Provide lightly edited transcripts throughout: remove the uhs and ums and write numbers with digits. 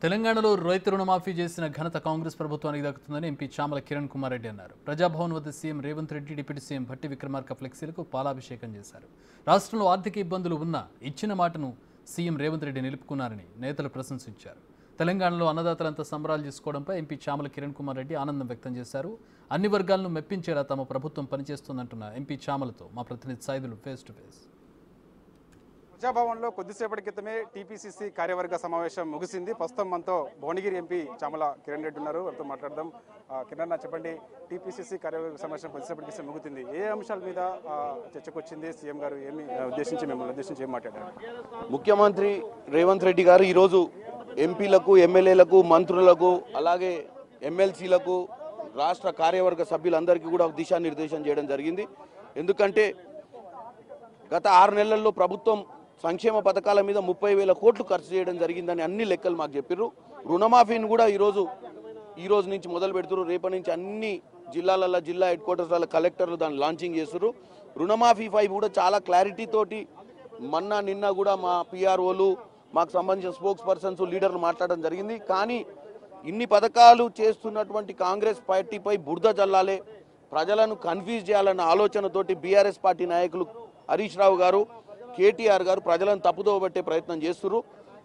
తెలంగాణలో రైతు రుణమాఫీ చేసిన ఘనత కాంగ్రెస్ ప్రభుత్వానికి దక్కుతుందని ఎంపీ చామల కిరణ్ కుమార్ రెడ్డి అన్నారు. ప్రజాభవన్ వద్ద CM Revanth Reddy, deputy CM Bhatti Vikramarka ఫ్లెక్సీలకు పాలాభిషేకం చేశారు. రాష్ట్రంలో ఆర్థిక ఇబ్బందులు ఉన్నా ఇచ్చిన మాటను సీఎం రేవంత్ రెడ్డి నిలుపుకున్నారని నేతలు ప్రశంసించారు. తెలంగాణలో అన్నదాతలంతా సంబరాలు చేసుకోవడంపై ఎంపీ చామల కిరణ్ కుమార్ రెడ్డి ఆనందం వ్యక్తం చేశారు. అన్ని వర్గాలను మెప్పించేలా తమ ప్రభుత్వం పనిచేస్తుందంటున్న ఎంపీ చామలతో మా ప్రతినిధి సైదులు ఫేస్ టు ఫేస్. ప్రజాభవన్లో కొద్దిసేపటి క్రితమే టీపీసీసీ కార్యవర్గ సమావేశం ముగిసింది. ప్రస్తుతం మనతో భువనగిరి ఎంపీ చామల కిరణ్ రెడ్డి ఉన్నారు. వారితో మాట్లాడదాం. కిరణ్, చెప్పండి, టీపీసీసీ కార్యవర్గ సమావేశం కొద్దిసేపటి క్రితం ముగుతుంది. ఏ అంశాల మీద చర్చకు వచ్చింది? సీఎం గారు మిమ్మల్ని ఉద్దేశించి ఏం మాట్లాడారు? ముఖ్యమంత్రి రేవంత్ రెడ్డి గారు ఈరోజు ఎంపీలకు, ఎమ్మెల్యేలకు, మంత్రులకు, అలాగే ఎమ్మెల్సీలకు, రాష్ట్ర కార్యవర్గ సభ్యులందరికీ కూడా దిశానిర్దేశం చేయడం జరిగింది. ఎందుకంటే గత 6 నెలల్లో ప్రభుత్వం సంక్షేమ పథకాల మీద 30,000 కోట్లు ఖర్చు చేయడం జరిగిందని అన్ని లెక్కలు మాకు చెప్పారు. రుణమాఫీని కూడా ఈ రోజు నుంచి మొదలు పెడుతున్నారు. రేపటి నుంచి అన్ని జిల్లాలలో, జిల్లా హెడ్ క్వార్టర్స్ల కలెక్టర్లు దాన్ని లాంచింగ్ చేస్తున్నారు. రుణమాఫీ 5 కూడా చాలా క్లారిటీ తోటి నిన్న కూడా మా పిఆర్ఓలు, మాకు సంబంధించిన స్పోక్స్ పర్సన్స్, లీడర్లు మాట్లాడడం జరిగింది. కానీ ఇన్ని పథకాలు చేస్తున్నటువంటి కాంగ్రెస్ పార్టీపై బురద చల్లాలే, ప్రజలను కన్ఫ్యూజ్ చేయాలన్న ఆలోచనతోటి బీఆర్ఎస్ పార్టీ నాయకులు హరీష్ రావు గారు, కేటీఆర్ గారు ప్రజలను తప్పుదోవ పట్టే ప్రయత్నం చేస్తున్నారు.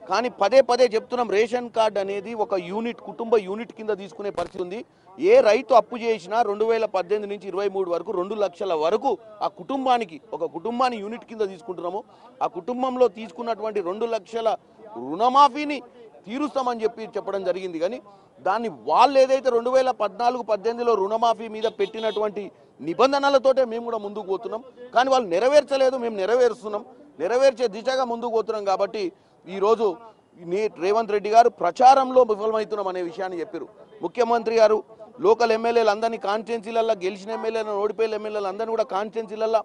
కానీ పదే పదే చెప్తున్నాం, రేషన్ కార్డు అనేది ఒక యూనిట్, కుటుంబ యూనిట్ కింద తీసుకునే పరిస్థితి ఉంది. ఏ రైతు అప్పు చేసినా 2018 నుంచి 23 వరకు 2 లక్షల వరకు ఆ కుటుంబానికి, ఒక కుటుంబాన్ని యూనిట్ కింద తీసుకుంటున్నాము. ఆ కుటుంబంలో తీసుకున్నటువంటి 2 లక్షల రుణమాఫీని తీరుస్తామని చెప్పడం జరిగింది. కానీ దాన్ని వాళ్ళు ఏదైతే 2014-18లో రుణమాఫీ మీద పెట్టినటువంటి నిబంధనలతోటే మేము కూడా ముందుకు పోతున్నాం. కానీ వాళ్ళు నెరవేర్చలేదు, మేము నెరవేరుస్తున్నాం. నెరవేర్చే దిశగా ముందుకు పోతున్నాం. కాబట్టి ఈరోజు రేవంత్ రెడ్డి గారు ప్రచారంలో విఫలమవుతున్నాం అనే విషయాన్ని చెప్పారు. ముఖ్యమంత్రి గారు లోకల్ ఎమ్మెల్యేలు అందరినీ కాన్స్టిట్యున్సీలలో, గెలిచిన ఎమ్మెల్యేలను, ఓడిపోయిన ఎమ్మెల్యేలు అందరినీ కూడా కాన్స్టిట్యున్సీలలో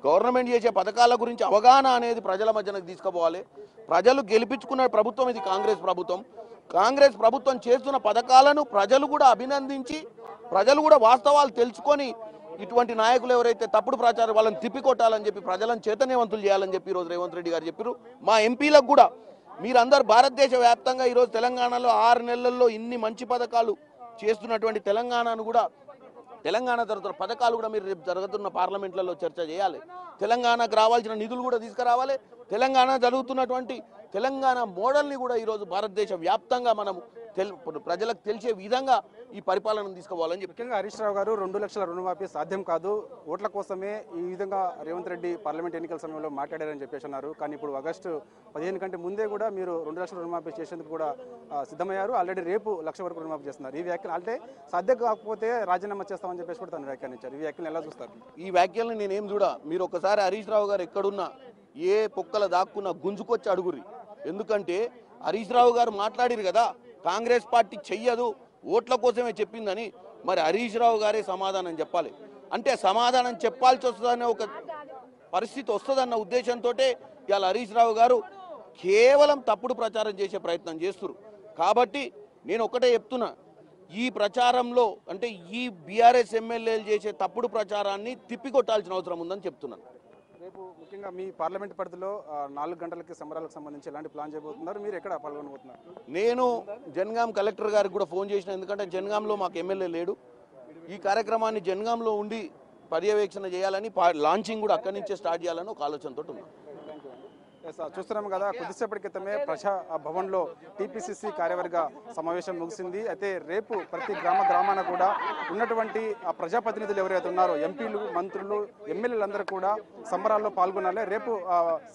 గవర్నమెంట్ చేసే పథకాల గురించి అవగాహన అనేది ప్రజల మధ్యనకు తీసుకుపోవాలి. ప్రజలు గెలిపించుకున్న ప్రభుత్వం ఇది కాంగ్రెస్ ప్రభుత్వం. కాంగ్రెస్ ప్రభుత్వం చేస్తున్న పథకాలను ప్రజలు కూడా అభినందించి, ప్రజలు కూడా వాస్తవాలు తెలుసుకొని, ఇటువంటి నాయకులు ఎవరైతే తప్పుడు ప్రచారం వాళ్ళని తిప్పికొట్టాలని చెప్పి ప్రజలను చైతన్యవంతులు చేయాలని చెప్పి ఈరోజు రేవంత్ రెడ్డి గారు చెప్పారు. మా ఎంపీలకు కూడా మీరందరూ భారతదేశ వ్యాప్తంగా ఈరోజు తెలంగాణలో 6 నెలల్లో ఇన్ని మంచి పథకాలు చేస్తున్నటువంటి తెలంగాణను కూడా, తెలంగాణ జరుగుతున్న పథకాలు కూడా మీరు రేపు జరుగుతున్న పార్లమెంట్లలో చర్చ చేయాలి. తెలంగాణకు రావాల్సిన నిధులు కూడా తీసుకురావాలి. తెలంగాణ జరుగుతున్నటువంటి తెలంగాణ మోడల్ని కూడా ఈరోజు భారతదేశ వ్యాప్తంగా మనము ప్రజలకు తెలిసే విధంగా ఈ పరిపాలనను తీసుకోవాలని చెప్పి. ముఖ్యంగా హరీష్ రావు గారు 2 లక్షల రుణమాఫీ సాధ్యం కాదు, ఓట్ల కోసమే ఈ విధంగా రేవంత్ రెడ్డి పార్లమెంట్ ఎన్నికల సమయంలో మాట్లాడారని చెప్పేసి అన్నారు. కానీ ఇప్పుడు ఆగస్టు 15 కంటే ముందే కూడా మీరు 2 లక్షల రుణమాఫీ చేసేందుకు కూడా సిద్ధమయ్యారు. ఆల్రెడీ రేపు 1 లక్ష వరకు రుణమాఫీ చేస్తున్నారు. ఈ వ్యాఖ్యలు అంటే సాధ్యం కాకపోతే రాజీనామా చేస్తామని చెప్పేసి కూడా తను వ్యాఖ్యానించారు. ఈ వ్యాఖ్యలు ఎలా చూస్తారు? ఈ వ్యాఖ్యలను నేనేం చూడా, మీరు ఒకసారి హరీష్ రావు గారు ఎక్కడున్నా, ఏ పొక్కల దాక్కున్నా గుంజుకొచ్చి అడుగురి. ఎందుకంటే హరీష్ రావు గారు మాట్లాడిరు కదా, కాంగ్రెస్ పార్టీ చెయ్యదు, ఓట్ల కోసమే చెప్పిందని. మరి హరీష్ రావు గారే సమాధానం చెప్పాలి. అంటే సమాధానం చెప్పాల్సి వస్తుందనే ఒక పరిస్థితి వస్తుందన్న ఉద్దేశంతో ఇవాళ హరీష్ రావు గారు కేవలం తప్పుడు ప్రచారం చేసే ప్రయత్నం చేస్తున్నారు. కాబట్టి నేను ఒకటే చెప్తున్నా, ఈ ప్రచారంలో అంటే ఈ బీఆర్ఎస్ ఎమ్మెల్యేలు చేసే తప్పుడు ప్రచారాన్ని తిప్పికొట్టాల్సిన అవసరం ఉందని చెప్తున్నాను. రేపు ముఖ్యంగా మీ పార్లమెంట్ పరిధిలో 4 గంటలకి సంబరాలకు సంబంధించి ఎలాంటి ప్లాన్ చేయబోతున్నారు? మీరు ఎక్కడ పాల్గొనబోతున్నారు? నేను జనగాం కలెక్టర్ గారికి కూడా ఫోన్ చేసిన, ఎందుకంటే జనగాంలో మాకు ఎమ్మెల్యే లేడు. ఈ కార్యక్రమాన్ని జనగాంలో ఉండి పర్యవేక్షణ చేయాలని, లాంచింగ్ కూడా అక్కడి నుంచే స్టార్ట్ చేయాలని ఒక ఆలోచనతో ఉన్నాను. చూస్తున్నాం కదా, కొద్దిసేపటి క్రితమే ప్రజా భవన్లో టీపీసీసీ కార్యవర్గ సమావేశం ముగిసింది. అయితే రేపు ప్రతి గ్రామాన కూడా ఉన్నటువంటి ఆ ప్రజాప్రతినిధులు ఎవరైతే ఉన్నారో, ఎంపీలు, మంత్రులు, ఎమ్మెల్యేలందరూ కూడా సంబరాల్లో పాల్గొనాలి. రేపు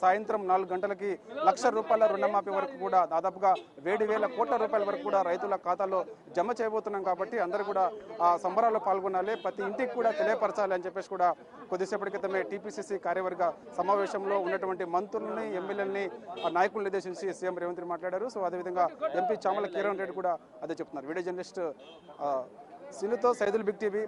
సాయంత్రం 4 గంటలకి 1 లక్ష రూపాయల రుణమాఫీ వరకు కూడా దాదాపుగా 7,000 కోట్ల రూపాయల వరకు కూడా రైతుల ఖాతాలో జమ చేయబోతున్నాం. కాబట్టి అందరూ కూడా ఆ సంబరాల్లో పాల్గొనాలి, ప్రతి ఇంటికి కూడా తెలియపరచాలి అని చెప్పేసి కూడా కొద్దిసేపటి క్రితమే టీపీసీసీ కార్యవర్గ సమావేశంలో ఉన్నటువంటి మంత్రుల్ని, ఎమ్మెల్యేలని, నాయకులను ఉద్దేశించి సీఎం రేవంత్ రెడ్డి మాట్లాడారు. సో అదేవిధంగా ఎంపీ చామల కిరణ్ రెడ్డి కూడా అదే చెప్తున్నారు. వీడియో జర్నలిస్ట్ సినుతో సైదుల్, బిగ్ టీవీ.